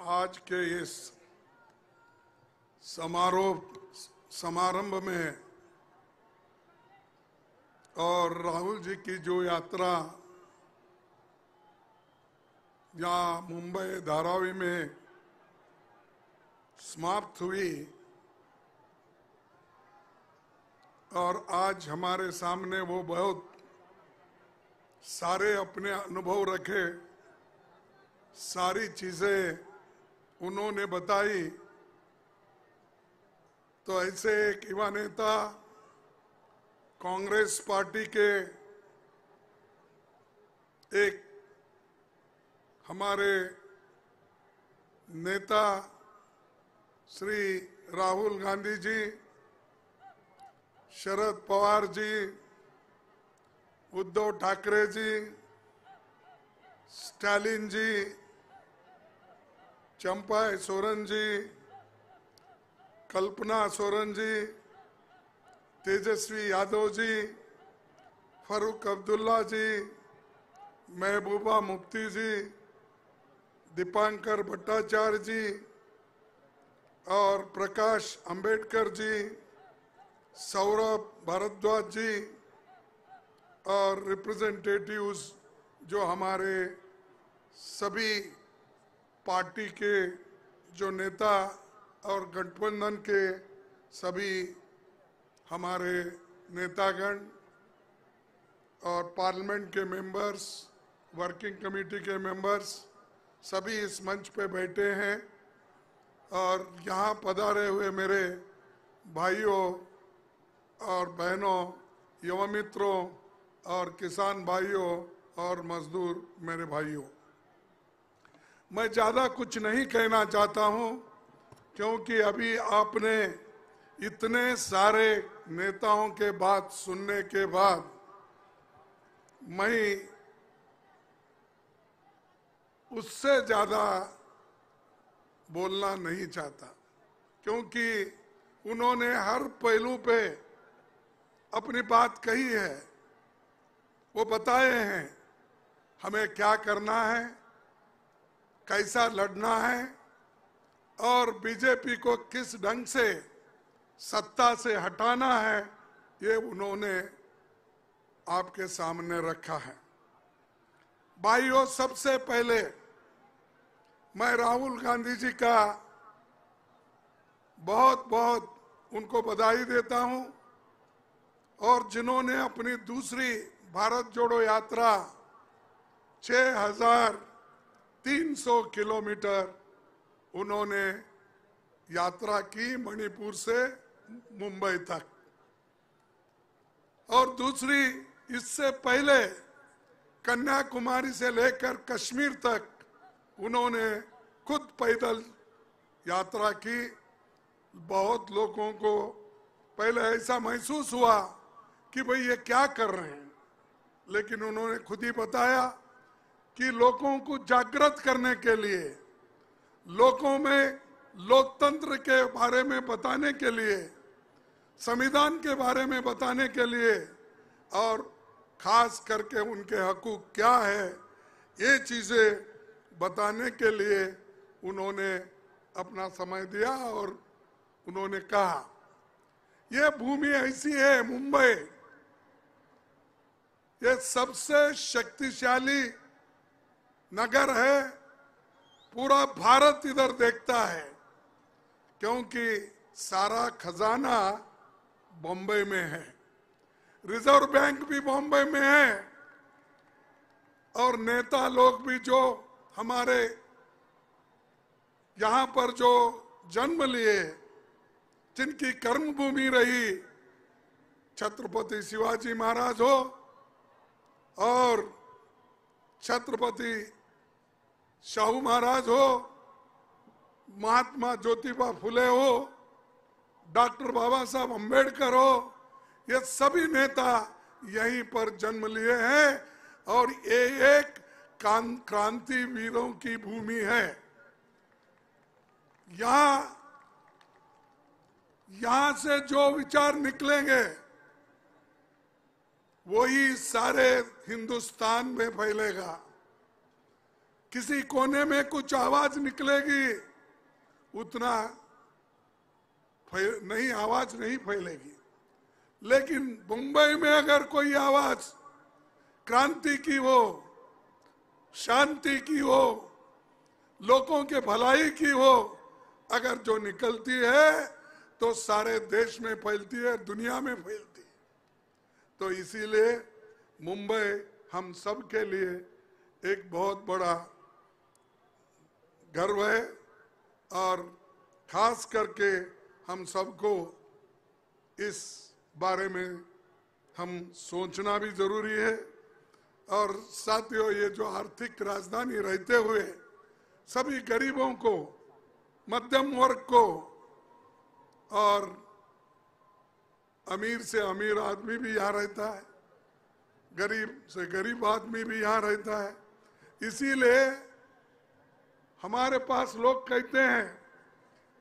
आज के इस समारंभ में और राहुल जी की जो यात्रा यहाँ मुंबई धारावी में समाप्त हुई और आज हमारे सामने वो बहुत सारे अपने अनुभव रखे, सारी चीजें उन्होंने बताई। तो ऐसे एक युवा नेता, कांग्रेस पार्टी के एक हमारे नेता श्री राहुल गांधी जी, शरद पवार जी, उद्धव ठाकरे जी, स्टालिन जी, चंपाई सोरेन जी, कल्पना सोरेन जी, तेजस्वी यादव जी, फारूक अब्दुल्ला जी, महबूबा मुफ्ती जी, दीपांकर भट्टाचार्य जी और प्रकाश अंबेडकर जी, सौरभ भारद्वाज जी और रिप्रेजेंटेटिव्स जो हमारे सभी पार्टी के जो नेता और गठबंधन के सभी हमारे नेतागण और पार्लियामेंट के मेंबर्स, वर्किंग कमेटी के मेंबर्स सभी इस मंच पे बैठे हैं और यहाँ पधारे हुए मेरे भाइयों और बहनों, युवा मित्रों और किसान भाइयों और मजदूर मेरे भाइयों, मैं ज़्यादा कुछ नहीं कहना चाहता हूँ क्योंकि अभी आपने इतने सारे नेताओं के बात सुनने के बाद मैं उससे ज़्यादा बोलना नहीं चाहता क्योंकि उन्होंने हर पहलू पे अपनी बात कही है। वो बताए हैं हमें क्या करना है, कैसा लड़ना है और बीजेपी को किस ढंग से सत्ता से हटाना है, ये उन्होंने आपके सामने रखा है। भाइयों, सबसे पहले मैं राहुल गांधी जी का बहुत बहुत उनको बधाई देता हूं और जिन्होंने अपनी दूसरी भारत जोड़ो यात्रा 6,300 किलोमीटर उन्होंने यात्रा की मणिपुर से मुंबई तक, और दूसरी इससे पहले कन्याकुमारी से लेकर कश्मीर तक उन्होंने खुद पैदल यात्रा की। बहुत लोगों को पहले ऐसा महसूस हुआ कि भाई ये क्या कर रहे हैं, लेकिन उन्होंने खुद ही बताया कि लोगों को जागृत करने के लिए, लोगों में लोकतंत्र के बारे में बताने के लिए, संविधान के बारे में बताने के लिए और खास करके उनके हकूक क्या है, ये चीजें बताने के लिए उन्होंने अपना समय दिया और उन्होंने कहा ये भूमि ऐसी है, मुंबई ये सबसे शक्तिशाली नगर है, पूरा भारत इधर देखता है क्योंकि सारा खजाना बॉम्बे में है, रिजर्व बैंक भी बॉम्बे में है और नेता लोग भी जो हमारे यहाँ पर जो जन्म लिए, जिनकी कर्मभूमि रही, छत्रपति शिवाजी महाराज हो और छत्रपति शाहू महाराज हो, महात्मा ज्योतिबा फुले हो, डॉक्टर बाबा साहब अम्बेडकर हो, ये सभी नेता यहीं पर जन्म लिए हैं और ये एक क्रांति वीरों की भूमि है। यहाँ से जो विचार निकलेंगे वही सारे हिंदुस्तान में फैलेगा। किसी कोने में कुछ आवाज निकलेगी, उतना नहीं, आवाज नहीं फैलेगी। लेकिन मुंबई में अगर कोई आवाज क्रांति की हो, शांति की हो, लोगों के भलाई की हो, अगर जो निकलती है तो सारे देश में फैलती है, दुनिया में फैलती है। तो इसीलिए मुंबई हम सब के लिए एक बहुत बड़ा गर्व है और खास करके हम सबको इस बारे में हम सोचना भी जरूरी है। और साथियों, ये जो आर्थिक राजधानी रहते हुए सभी गरीबों को, मध्यम वर्ग को और अमीर से अमीर आदमी भी यहाँ रहता है, गरीब से गरीब आदमी भी यहाँ रहता है। इसीलिए हमारे पास लोग कहते हैं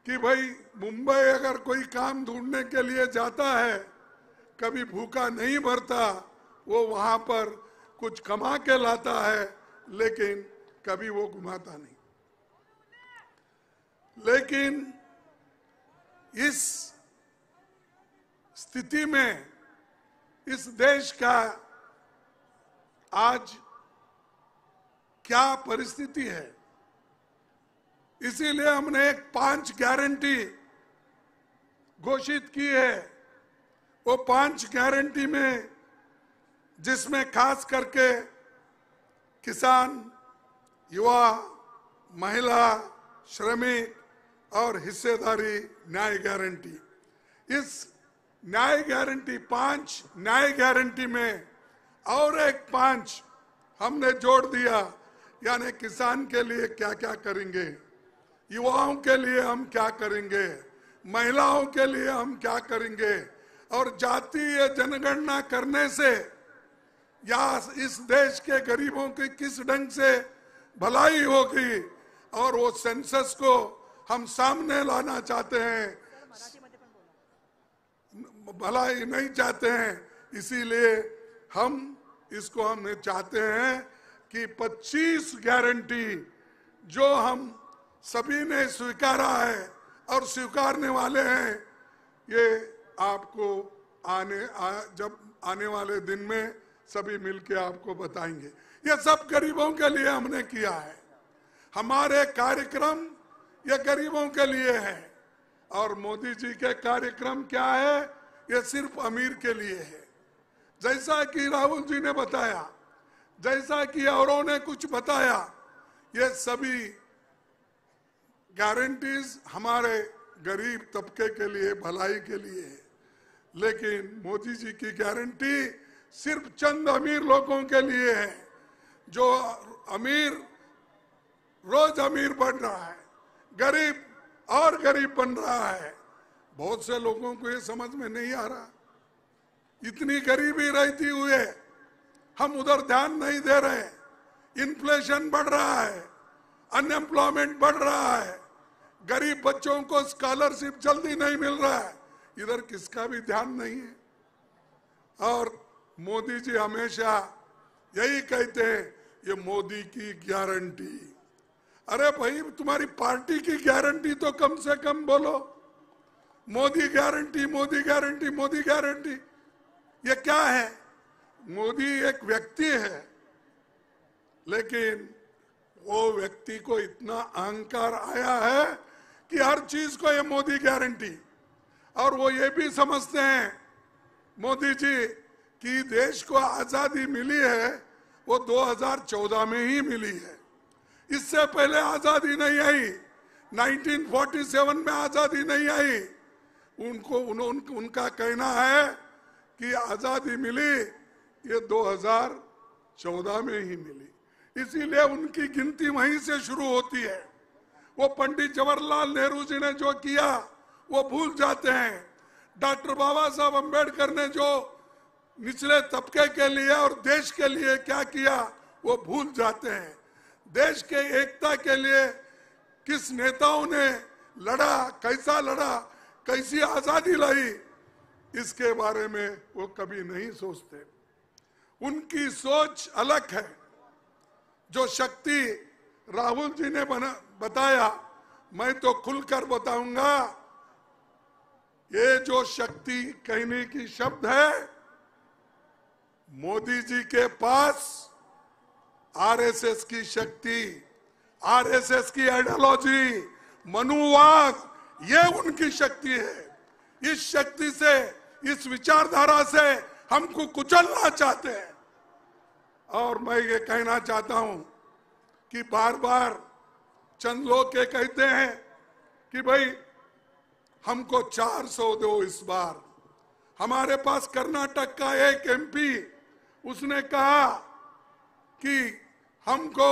कि भाई मुंबई अगर कोई काम ढूंढने के लिए जाता है, कभी भूखा नहीं मरता, वो वहां पर कुछ कमा के लाता है, लेकिन कभी वो घुमाता नहीं। लेकिन इस स्थिति में इस देश का आज क्या परिस्थिति है, इसीलिए हमने एक 5 गारंटी घोषित की है। वो 5 गारंटी में, जिसमें खास करके किसान, युवा, महिला, श्रमिक और हिस्सेदारी न्याय गारंटी, इस न्याय गारंटी 5 न्याय गारंटी में और एक 5 हमने जोड़ दिया। यानी किसान के लिए क्या क्या करेंगे, युवाओं के लिए हम क्या करेंगे, महिलाओं के लिए हम क्या करेंगे, और जातीय जनगणना करने से या इस देश के गरीबों की किस ढंग से भलाई होगी, और वो सेंसस को हम सामने लाना चाहते हैं, भलाई नहीं चाहते हैं। इसीलिए हम इसको हम चाहते हैं कि 25 गारंटी जो हम सभी ने स्वीकारा है और स्वीकारने वाले हैं, ये आपको जब आने वाले दिन में सभी मिलके आपको बताएंगे। ये सब गरीबों के लिए हमने किया है। हमारे कार्यक्रम ये गरीबों के लिए है, और मोदी जी के कार्यक्रम क्या है, ये सिर्फ अमीर के लिए है। जैसा कि राहुल जी ने बताया, जैसा कि औरों ने कुछ बताया, ये सभी गारंटीज हमारे गरीब तबके के लिए, भलाई के लिए है। लेकिन मोदी जी की गारंटी सिर्फ चंद अमीर लोगों के लिए है। जो अमीर रोज अमीर बन रहा है, गरीब और गरीब बन रहा है। बहुत से लोगों को ये समझ में नहीं आ रहा, इतनी गरीबी रहती हुए हम उधर ध्यान नहीं दे रहे। इन्फ्लेशन बढ़ रहा है, अनएम्प्लॉयमेंट बढ़ रहा है, गरीब बच्चों को स्कॉलरशिप जल्दी नहीं मिल रहा है, इधर किसका भी ध्यान नहीं है। और मोदी जी हमेशा यही कहते हैं, ये मोदी की गारंटी। अरे भाई, तुम्हारी पार्टी की गारंटी तो कम से कम बोलो। Modi guarantee, Modi guarantee, Modi guarantee, ये क्या है? मोदी एक व्यक्ति है, लेकिन वो व्यक्ति को इतना अहंकार आया है कि हर चीज को ये मोदी गारंटी। और वो ये भी समझते हैं मोदी जी कि देश को आजादी मिली है वो 2014 में ही मिली है, इससे पहले आजादी नहीं आई। 1947 में आजादी नहीं आई। उनका कहना है कि आजादी मिली ये 2014 में ही मिली, इसीलिए उनकी गिनती वहीं से शुरू होती है। वो पंडित जवाहरलाल नेहरू जी ने जो किया वो भूल जाते हैं। डॉक्टर बाबा साहब अम्बेडकर ने जो निचले तबके के लिए और देश के लिए क्या किया वो भूल जाते हैं। देश के एकता के लिए किस नेताओं ने लड़ा, कैसा लड़ा, कैसी आजादी लाई, इसके बारे में वो कभी नहीं सोचते। उनकी सोच अलग है। जो शक्ति राहुल जी ने बताया, मैं तो खुलकर बताऊंगा, ये जो शक्ति कहने की शब्द है, मोदी जी के पास आरएसएस की शक्ति, आरएसएस की आइडियोलॉजी, मनुवाद, ये उनकी शक्ति है। इस शक्ति से, इस विचारधारा से हमको कुचलना चाहते हैं। और मैं ये कहना चाहता हूं कि बार बार चंद लोग के कहते हैं कि भाई हमको 400 दो इस बार। हमारे पास कर्नाटक का एक एमपी, उसने कहा कि हमको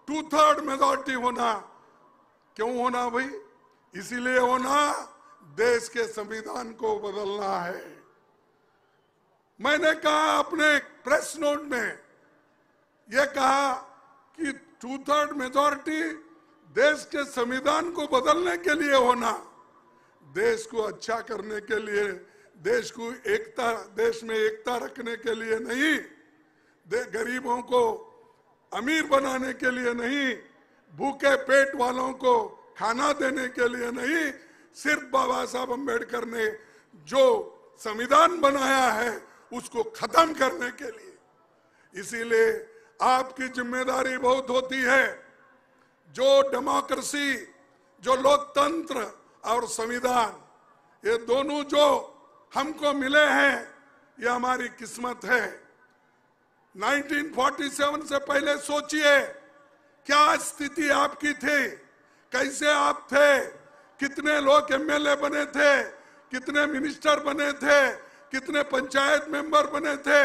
2/3 मेजॉरिटी होना। क्यों होना भाई? इसीलिए होना, देश के संविधान को बदलना है। मैंने कहा अपने प्रेस नोट में, यह कहा कि 2/3 मेजॉरिटी देश के संविधान को बदलने के लिए होना, देश को अच्छा करने के लिए, देश को एकता, देश में एकता रखने के लिए नहीं, गरीबों को अमीर बनाने के लिए नहीं, भूखे पेट वालों को खाना देने के लिए नहीं, सिर्फ बाबा साहब अम्बेडकर ने जो संविधान बनाया है उसको खत्म करने के लिए। इसीलिए आपकी जिम्मेदारी बहुत होती है। जो डेमोक्रेसी, जो लोकतंत्र और संविधान, ये दोनों जो हमको मिले हैं, ये हमारी किस्मत है। 1947 से पहले सोचिए क्या स्थिति आपकी थी, कैसे आप थे, कितने लोग एमएलए बने थे, कितने मिनिस्टर बने थे, कितने पंचायत मेंबर बने थे,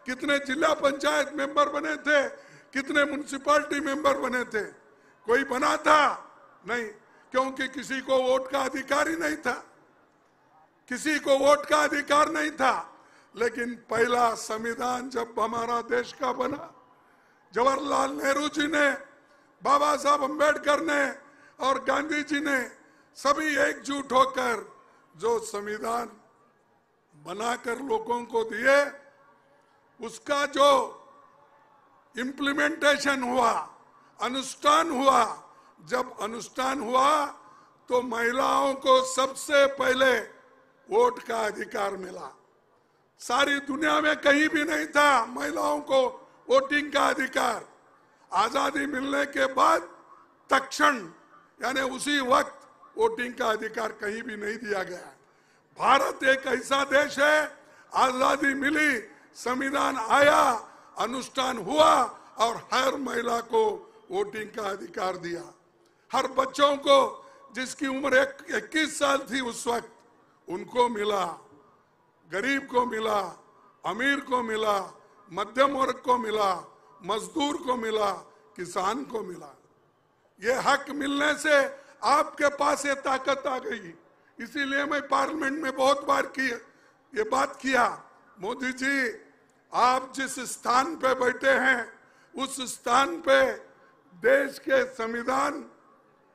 कितने जिला पंचायत मेंबर बने थे, कितने म्युनिसिपैलिटी मेंबर बने थे? कोई बना था? नहीं, क्योंकि किसी को वोट का अधिकार ही नहीं था, किसी को वोट का अधिकार नहीं था। लेकिन पहला संविधान जब हमारा देश का बना, जवाहरलाल नेहरू जी ने, बाबा साहब अम्बेडकर ने और गांधी जी ने सभी एकजुट होकर जो संविधान बनाकर लोगों को दिए, उसका जो इम्प्लीमेंटेशन हुआ, अनुष्ठान हुआ, जब अनुष्ठान हुआ तो महिलाओं को सबसे पहले वोट का अधिकार मिला। सारी दुनिया में कहीं भी नहीं था महिलाओं को वोटिंग का अधिकार। आजादी मिलने के बाद तत्क्षण, यानी उसी वक्त, वोटिंग का अधिकार कहीं भी नहीं दिया गया। भारत एक ऐसा देश है, आजादी मिली, संविधान आया, अनुष्ठान हुआ और हर महिला को वोटिंग का अधिकार दिया। हर बच्चों को, जिसकी उम्र 21 साल थी उस वक्त, उनको मिला, गरीब को मिला, अमीर को मिला, मध्यम वर्ग को मिला, मजदूर को मिला, किसान को मिला। ये हक मिलने से आपके पास ये ताकत आ गई। इसीलिए मैं पार्लियामेंट में बहुत बार ये बात किया, मोदी जी आप जिस स्थान पे बैठे हैं उस स्थान पे देश के संविधान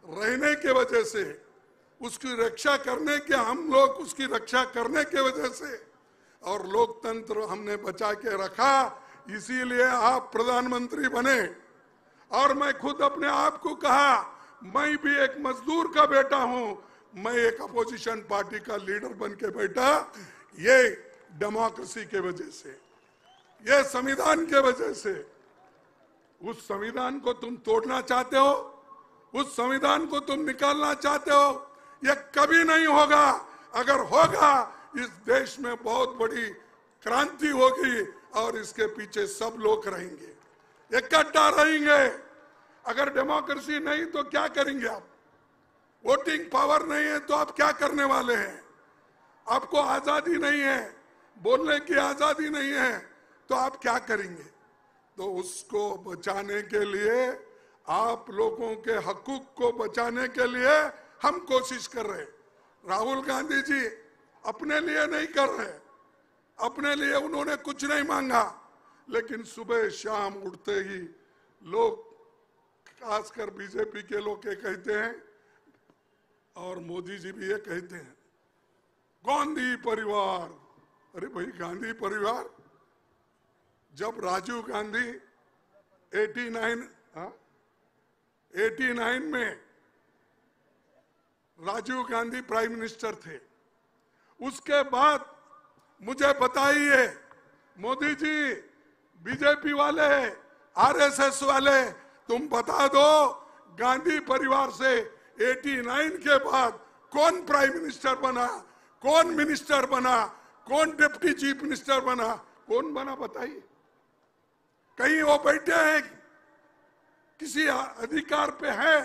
रहने के वजह से, उसकी रक्षा करने के, हम लोग उसकी रक्षा करने के वजह से, और लोकतंत्र हमने बचा के रखा, इसीलिए आप प्रधानमंत्री बने। और मैं खुद अपने आप को कहा, मैं भी एक मजदूर का बेटा हूं, मैं एक अपोजिशन पार्टी का लीडर बन के बैठा, ये डेमोक्रेसी के वजह से, ये संविधान के वजह से। उस संविधान को तुम तोड़ना चाहते हो, उस संविधान को तुम निकालना चाहते हो, यह कभी नहीं होगा। अगर होगा, इस देश में बहुत बड़ी क्रांति होगी और इसके पीछे सब लोग रहेंगे, इकट्ठा रहेंगे। अगर डेमोक्रेसी नहीं तो क्या करेंगे आप? वोटिंग पावर नहीं है तो आप क्या करने वाले हैं? आपको आजादी नहीं है, बोलने की आजादी नहीं है, तो आप क्या करेंगे? तो उसको बचाने के लिए, आप लोगों के हकूक को बचाने के लिए हम कोशिश कर रहे हैं। राहुल गांधी जी अपने लिए नहीं कर रहे, अपने लिए उन्होंने कुछ नहीं मांगा, लेकिन सुबह शाम उठते ही लोग, खासकर बीजेपी के लोग ये कहते हैं और मोदी जी भी ये कहते हैं, गांधी परिवार। अरे भाई, गांधी परिवार, जब राजीव गांधी 89 में राजीव गांधी प्राइम मिनिस्टर थे। उसके बाद मुझे बताइए मोदी जी, बीजेपी वाले, आरएसएस वाले, तुम बता दो गांधी परिवार से 89 के बाद कौन प्राइम मिनिस्टर बना, कौन मिनिस्टर बना, कौन डिप्टी चीफ मिनिस्टर बना, कौन बना बताइए। कहीं वो बैठे हैं किसी अधिकार पे है,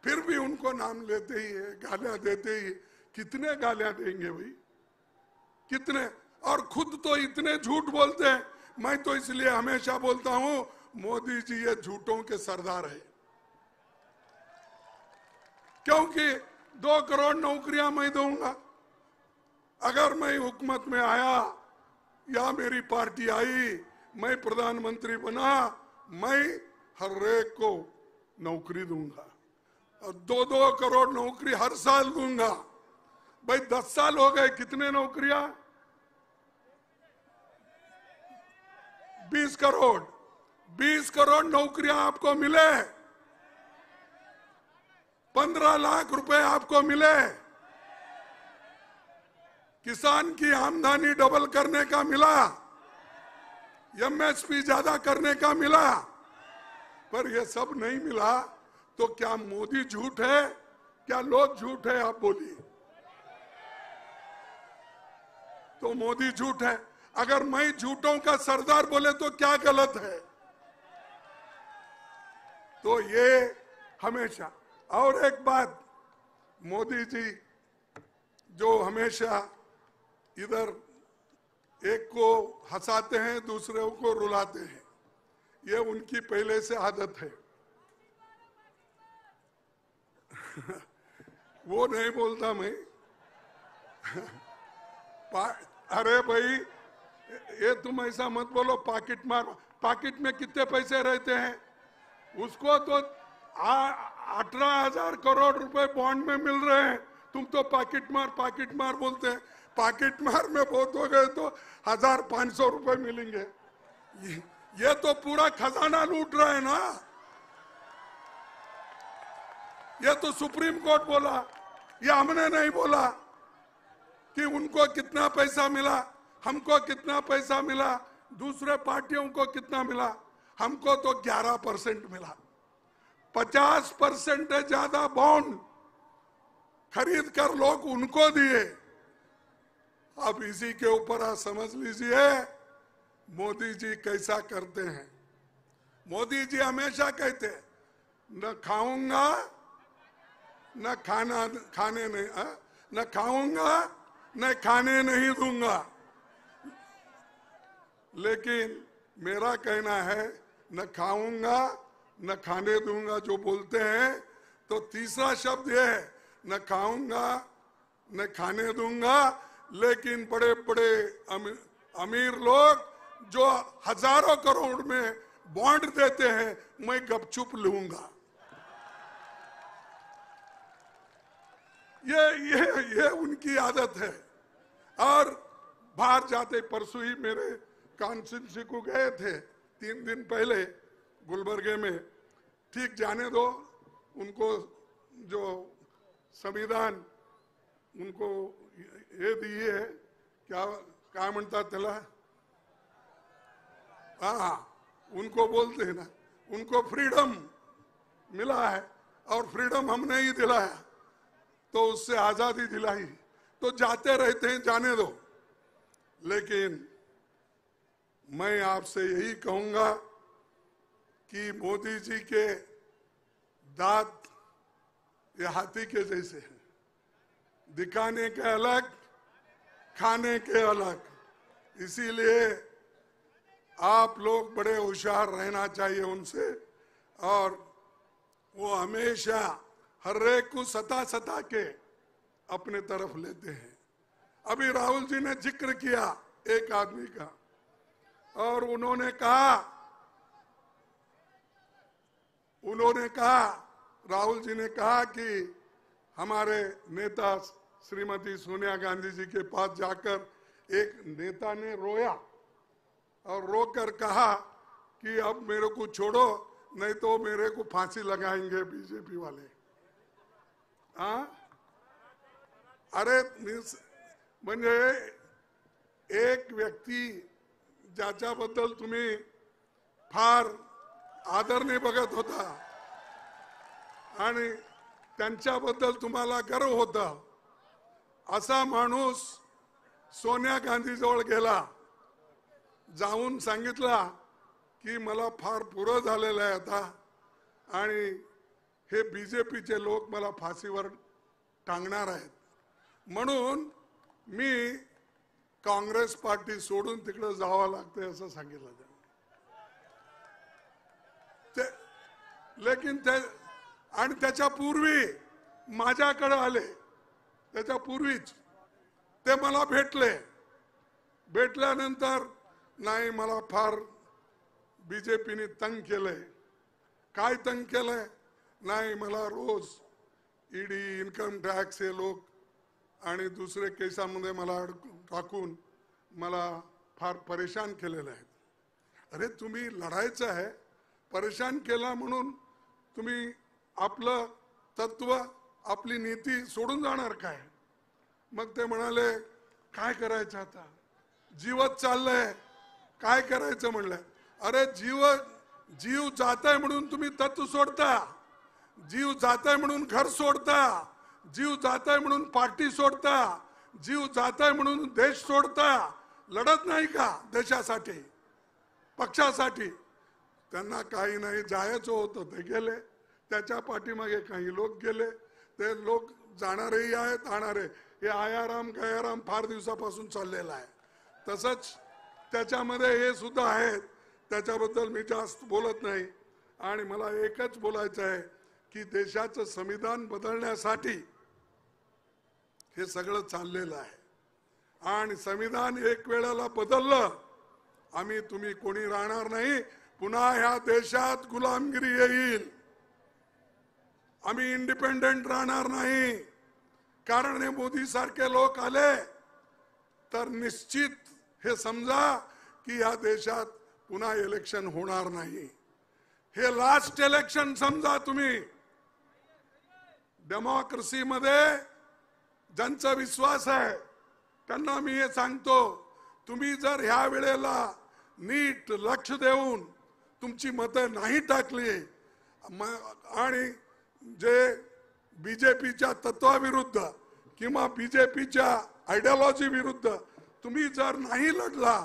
फिर भी उनको नाम लेते ही है, गालियां देते ही। कितने गालियां देंगे भाई, कितने। और खुद तो इतने झूठ बोलते हैं। मैं तो इसलिए हमेशा बोलता हूं मोदी जी ये झूठों के सरदार है, क्योंकि 2 करोड़ नौकरियां मैं दूंगा। अगर मैं हुकूमत में आया या मेरी पार्टी आई, मैं प्रधानमंत्री बना, मैं हर एक को नौकरी दूंगा और 2-2 करोड़ नौकरी हर साल दूंगा। भाई 10 साल हो गए, कितने नौकरियां? 20 करोड़। 20 करोड़ नौकरियां आपको मिले, 15 लाख रुपए आपको मिले, किसान की आमदनी डबल करने का मिला, एमएसपी ज्यादा करने का मिला। पर ये सब नहीं मिला तो क्या मोदी झूठ है, क्या लोग झूठ है? आप बोलिए। तो मोदी झूठ है। अगर मैं झूठों का सरदार बोले तो क्या गलत है? तो ये हमेशा। और एक बात, मोदी जी जो हमेशा इधर एक को हंसाते हैं, दूसरे को रुलाते हैं, ये उनकी पहले से आदत है। वो नहीं बोलता मैं। अरे भाई, ये तुम ऐसा मत बोलो, पॉकेट मार। पॉकेट में कितने पैसे रहते हैं? उसको तो 18,000 करोड़ रुपए बॉन्ड में मिल रहे हैं। तुम तो पॉकेट मार बोलते हैं। पॉकेट मार में बहुत हो गए तो 1,500 रुपए मिलेंगे। ये तो पूरा खजाना लूट रहे हैं ना। ये तो सुप्रीम कोर्ट बोला, ये हमने नहीं बोला कि उनको कितना पैसा मिला, हमको कितना पैसा मिला, दूसरे पार्टियों को कितना मिला। हमको तो 11% मिला। 50% ज्यादा बॉन्ड खरीद कर लोग उनको दिए। अब इसी के ऊपर आप समझ लीजिए मोदी जी कैसा करते हैं। मोदी जी हमेशा कहते हैं न खाऊंगा न खाने नहीं, न खाऊंगा न खाने नहीं दूंगा। लेकिन मेरा कहना है न खाऊंगा न खाने दूंगा जो बोलते हैं, तो तीसरा शब्द ये है न खाऊंगा न खाने दूंगा। लेकिन बड़े बड़े अमीर लोग जो हजारों करोड़ में बॉन्ड देते हैं, मैं गपचुप लूंगा। ये उनकी आदत है। और बाहर जाते, परसों ही मेरे कॉन्स्टिट्यूंसी को गए थे 3 दिन पहले गुलबर्गे में। ठीक, जाने दो, उनको जो संविधान उनको ये दिए है, क्या म्हणता त्याला, हाँ, उनको बोलते हैं ना, उनको फ्रीडम मिला है और फ्रीडम हमने ही दिलाया, तो उससे आजादी दिलाई। तो जाते रहते हैं, जाने दो। लेकिन मैं आपसे यही कहूंगा कि मोदी जी के दांत ये हाथी के जैसे हैं, दिखाने के अलग, खाने के अलग। इसीलिए आप लोग बड़े होशियार रहना चाहिए उनसे। और वो हमेशा हर एक को सता के अपने तरफ लेते हैं। अभी राहुल जी ने जिक्र किया एक आदमी का, और उन्होंने कहा, राहुल जी ने कहा कि हमारे नेता श्रीमती सोनिया गांधी जी के पास जाकर एक नेता ने रोया और रोकर कहा कि अब मेरे को छोड़ो, नहीं तो मेरे को फांसी लगाएंगे बीजेपी वाले। हाँ, अरे म्हणजे एक व्यक्ती ज्याच्याबद्दल तुम्ही फार आदरने बघत होता आणि त्यांच्याबद्दल तुम्हाला गर्व होता, असा माणूस सोनिया गांधी जवळ गेला, जाऊन सांगितला की मला फार पुरं झालेलं आहे आता आणि हे बीजेपीचे लोक मला फाशीवर टांगणार आहेत, म्हणून मी काँग्रेस पार्टी सोडून तिकडे जावं लागते असं सांगितलं ते। लेकिन ते आणि त्याच्या पूर्वी माझ्याकडे आले, त्याच्या पूर्वीच ते मला भेटले, भेटल्यानंतर नाही मला फार बीजेपीने तंग केलंय। काय तंग केलंय? नाही मला रोज ईडी, इन्कम टॅक्स हे लोक आणि दुसरे केसामध्ये मला टाकून मला फार परेशान केलेलं आहे। अरे तुम्ही लढायचं आहे, परेशान केला म्हणून तुम्ही आपलं तत्व, आपली नीती सोडून जाणार काय? मग ते म्हणाले काय करायचं आता, जीवच चाललंय, काय करायचं म्हणलं। अरे जीव जाताय म्हणून तुम्ही तत्व सोडता, जीव जाताय म्हणून घर सोडता, जीव जाताय म्हणून पार्टी सोडता, जीव जाताय म्हणून देश सोडता, लढत नाही का देशासाठी, पक्षासाठी? त्यांना काही नाही, जायचं होतं ते गेले, त्याच्या पाठीमागे काही लोक गेले, ते लोक जाणारेही आहेत, आणणारे। हे आयाराम गयाराम फार दिवसापासून चाललेला आहे, तसंच त्याच्यामध्ये हे सुद्धा आहेत, त्याच्याबद्दल मी जास्त बोलत नाही। आणि मला एकच बोलायचं आहे की देशाचं संविधान बदलण्यासाठी हे सगळं चाललेलं आहे आणि संविधान एक वेळेला बदललं, आम्ही तुम्ही कोणी राहणार नाही, पुन्हा ह्या देशात गुलामगिरी येईल, आम्ही इंडिपेंडेंट राहणार नाही। कारण हे मोदी सारखे लोक आले तर निश्चित हे समजा की या देशात पुन्हा इलेक्शन होणार नाही। हे लास्ट इलेक्शन समजा तुम्ही। डेमोक्रेसी मध्ये ज्यांचा विश्वास आहे त्यांना मी हे सांगतो, तुम्ही जर ह्या वेळेला नीट लक्ष देऊन तुमची मतं नाही टाकली आणि जे बीजेपीच्या तत्वाविरुद्ध किंवा बीजेपीच्या आयडियोलॉजी विरुद्ध तुम्ही जर नाही लढला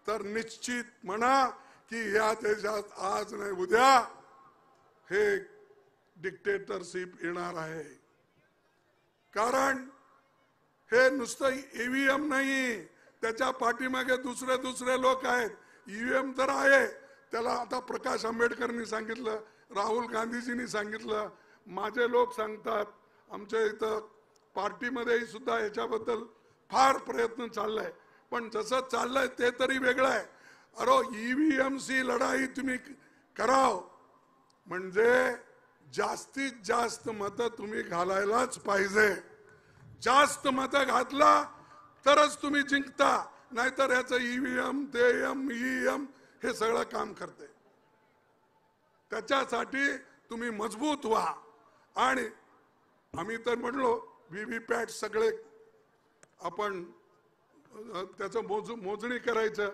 तर निश्चित म्हणा की या देशात आज नाही उद्या हे डिक्टेटरशिप येणार आहे। कारण हे नुसतं ईव्हीएम नाही, त्याच्या पाठीमागे दुसरे लोक आहेत। ईव्हीएम तर आहे, त्याला आता प्रकाश आंबेडकरांनी सांगितलं, राहुल गांधीजींनी सांगितलं, माझे लोक सांगतात, आमच्या इथं पार्टीमध्ये सुद्धा याच्याबद्दल फार प्रयत्न चाललाय, पण जसं चाललंय ते तरी वेगळं आहे। अरे ईव्हीएमची लढाई तुम्ही कराव म्हणजे जास्तीत जास्त मतं तुम्ही घालायलाच पाहिजे, जास्त मतं घातला तरच तुम्ही जिंकता, नाहीतर याचं ईव्हीएम ते ईएम हे सगळं काम करते। त्याच्यासाठी तुम्ही मजबूत व्हा। आणि आम्ही तर म्हणलो व्हीव्हीपॅट सगळे आपण त्याचं मोजणी करायचं,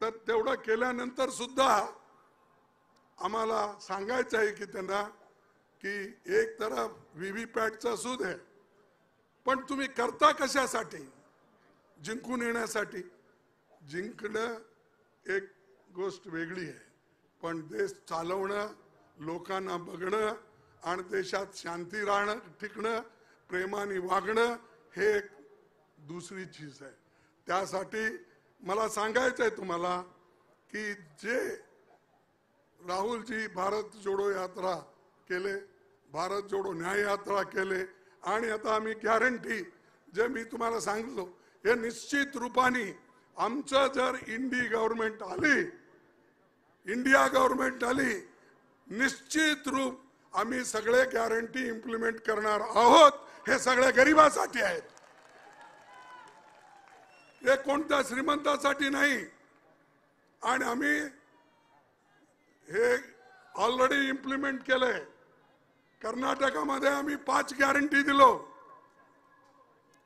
तर तेवढं केल्यानंतर सुद्धा आम्हाला सांगायचं आहे की त्यांना की एक तरफ व्हीव्हीपॅटचा सूद आहे, पण तुम्ही करता कशासाठी? जिंकून येण्यासाठी। जिंकणं एक गोष्ट वेगळी आहे, पण देश चालवणं, लोकांना बघणं आणि देशात शांती राहणं, टिकणं, प्रेमाने वागणं हे एक दुसरी चीज आहे। त्यासाठी मला सांगायचं आहे तुम्हाला की जे राहुलजी भारत जोडो यात्रा केले, भारत जोडो न्याय यात्रा केले, आणि आता आम्ही गॅरंटी जे मी तुम्हाला सांगतो हे निश्चित रूपाने आमचं जर गव्हर्नमेंट आली, इंडिया गव्हर्नमेंट आली, निश्चित रूप आम्ही सगळे गॅरंटी इम्प्लिमेंट करणार आहोत। हे सगळे गरिबासाठी आहेत, हे कोणत्या श्रीमंतासाठी नाही। आणि आम्ही हे ऑलरेडी इम्प्लिमेंट केलंय. कर्नाटकामध्ये आम्ही 5 गॅरंटी दिलो,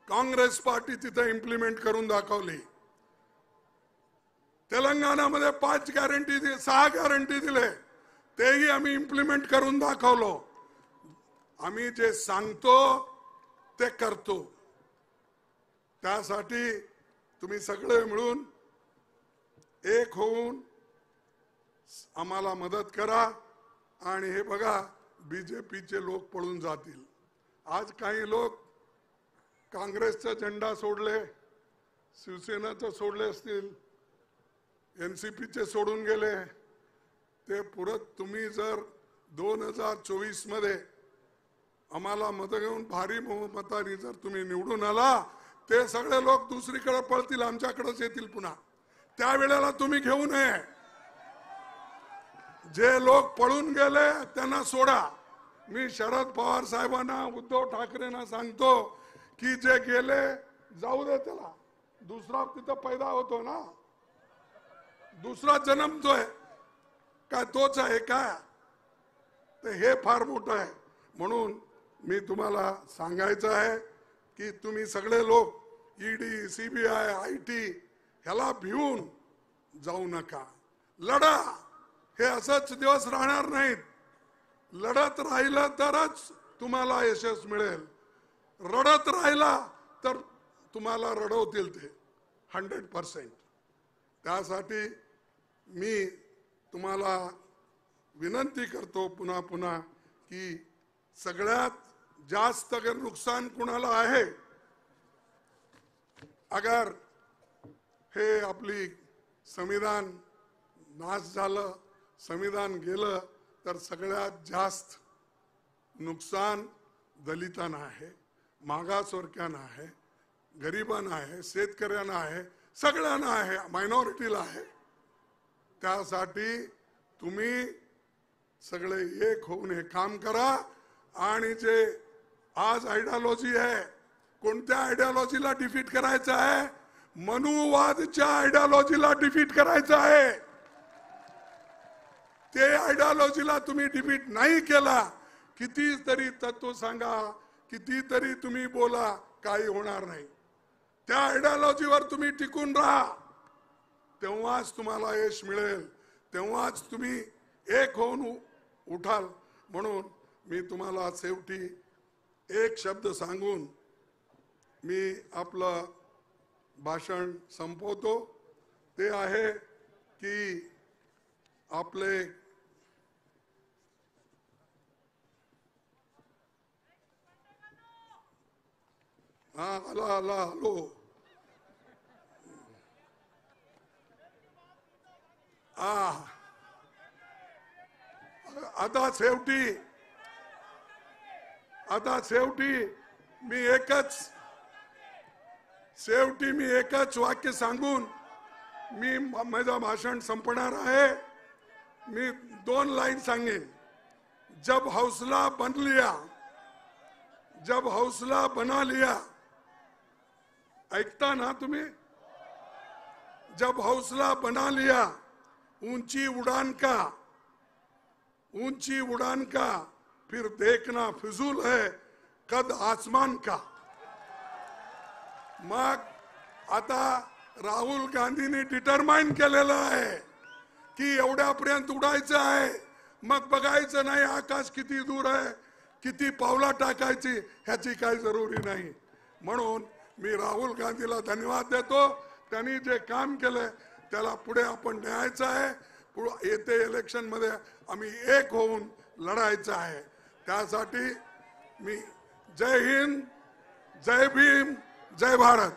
काँग्रेस पार्टी तिथे इम्प्लिमेंट करून दाखवली. तेलंगणामध्ये 5 गॅरंटी 6 गॅरंटी दिले, तेही आम्ही इम्प्लिमेंट करून दाखवलो. आम्ही जे सांगतो ते करतो. त्यासाठी तुम्ही सगळे मिळून एक होऊन आम्हाला मदत करा. आणि हे बघा, बीजेपीचे लोक पळून जातील. आज काही लोक काँग्रेसचा झेंडा सोडले, शिवसेनेचं सोडले असतील, एनसीपीचे सोडून गेले. ते पुरत तुम्ही जर 2024 मध्ये आम्हाला मत घेऊन भारी बहुमताने जर तुम्ही निवडून आला, ते सगळे लोक दुसरीकडे पळतील, आमच्याकडेच येतील पुन्हा. त्यावेळेला तुम्ही घेऊ नये. जे लोक पळून गेले त्यांना सोडा. मी शरद पवार साहेबांना, उद्धव ठाकरेंना सांगतो की जे गेले जाऊ दे, त्याला दुसरा तिथं पैदा होतो ना, दुसरा जन्मतोय काय, तोच आहे काय? तर हे फार मोठं आहे. म्हणून मी तुम्हाला सांगायचं आहे की तुम्ही सगळे लोक ईडी, सीबीआय, आयटी ह्याला भिवून जाऊ नका. लढा. हे असंच दिवस राहणार नाहीत. लढत राहिलं तरच तुम्हाला यश मिळेल. रडत राहिला तर तुम्हाला रडवतील ते 100%. त्यासाठी मी तुम्हाला विनंती करतो पुन्हा पुन्हा की सगळ्यात जास्त अगर नुकसान कुणाला आहे, अगर हे आपली संविधान नाश झालं, संविधान गेलं, तर सगळ्यात जास्त नुकसान दलितांना आहे, मागासवर्गीयांना आहे, गरिबांना आहे, शेतकऱ्यांना आहे, सगळ्यांना आहे, मायनॉरिटीला आहे. त्यासाठी तुम्ही सगळे एक होऊन हे काम करा. आणि जे आज आयडियोलॉजी आहे, कोणत्या आयडियोलॉजीला डिफीट करायचं आहे? मनुवादच्या आयडियोलॉजीला डिफीट करायचं आहे. ते आयडियोलॉजीला तुम्ही डिफीट नाही केला, कितीतरी तत्व सांगा, कितीतरी तुम्ही बोला, काही होणार नाही. त्या आयडियोलॉजीवर तुम्ही टिकून राहा. तेव्हाच तुम्हाला यश मिळेल, तेव्हाच तुम्ही एक होऊन उठाल. म्हणून मी तुम्हाला शेवटी एक शब्द सांगून मी आपलं भाषण संपवतो. ते आहे की आपले हॅलो आता शेवटी मी एकच वाक्य सांगून मी माझं भाषण संपणार आहे. मी 2 लाइन सांगेन. जब हौसला बना लिया, ऐकता ना तुम्ही? जब हौसला बना लिया, ऊंची उड़ान का फिर देखना फिजूल है कद आसमान का. मग आता राहुल गांधींनी डिटरमाइन केलेलं आहे की एवढ्यापर्यंत उडायचं आहे. मग बघायचं नाही आकाश किती दूर आहे, किती पावला टाकायची ह्याची काही जरुरी नाही. म्हणून मी राहुल गांधीला धन्यवाद देतो. त्यांनी जे काम केलंय त्याला पुढे आपण न्यायचं आहे. येते इलेक्शन मध्ये आम्ही एक होऊन लढायचं आहे. त्यासाठी मी जय हिंद, जय भीम, जय भारत.